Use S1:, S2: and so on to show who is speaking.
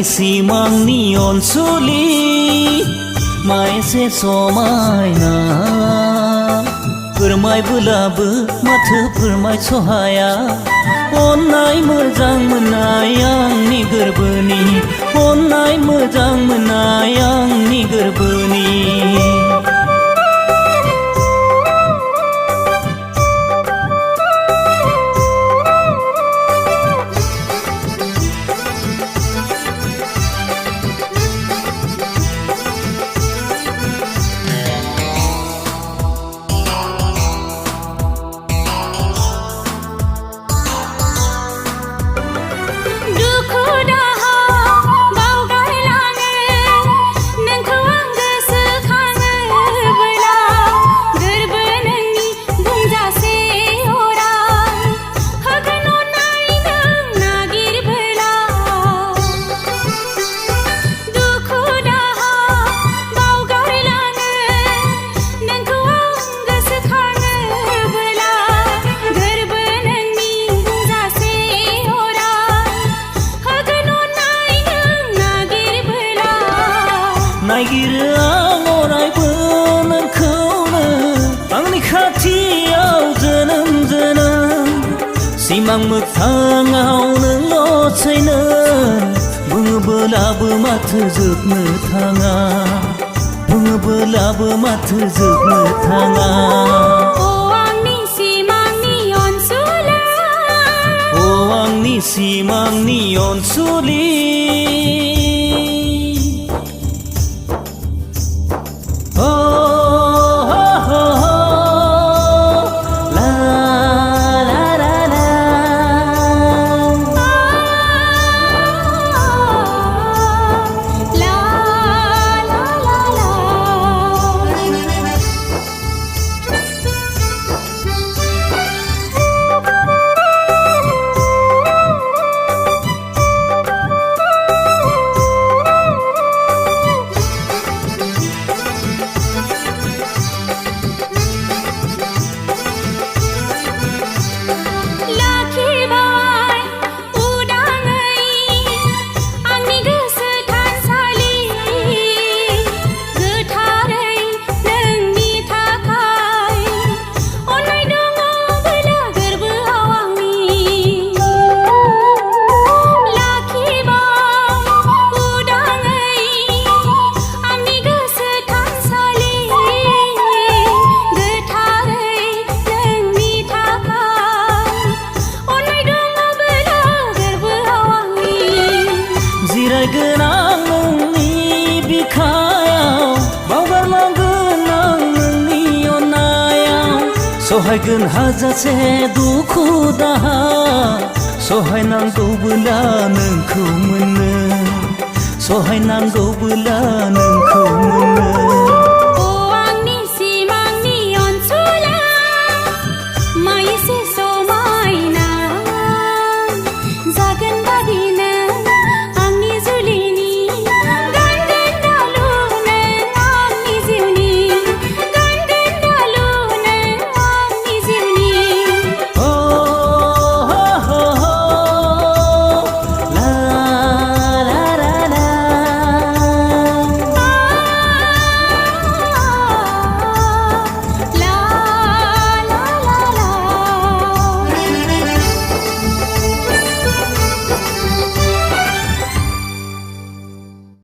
S1: सिमांनि अनसुलि मा एसे समायना फोरमायबोलाबो माथो फोरमायस' हाया अन्नाय मोजां मोननाय आंनि गोरबोनि अन्नाय मोजां मोननाय आंनि गोरबोनि नागिरो आं अरायबो नोंखौनो आंनि खाथियाव जोनोम जोनोम सिमां मोगथाङाव नोंल'सैनो बुङोबोलाबो माथो जोबनो थाङा बुङोबोलाबो माथो जोबनो थाङा आंनि सिमांनि अनसुलि जिरायगोन आं नोंनि बिखायाव बावगारलांगोन आं नोंनि अननायाव सहायगोन हाजासे दुखु दाहा सहायनांगौबोला नोंखौ मोनो सहायनांगौबोला नोंखौ मोनो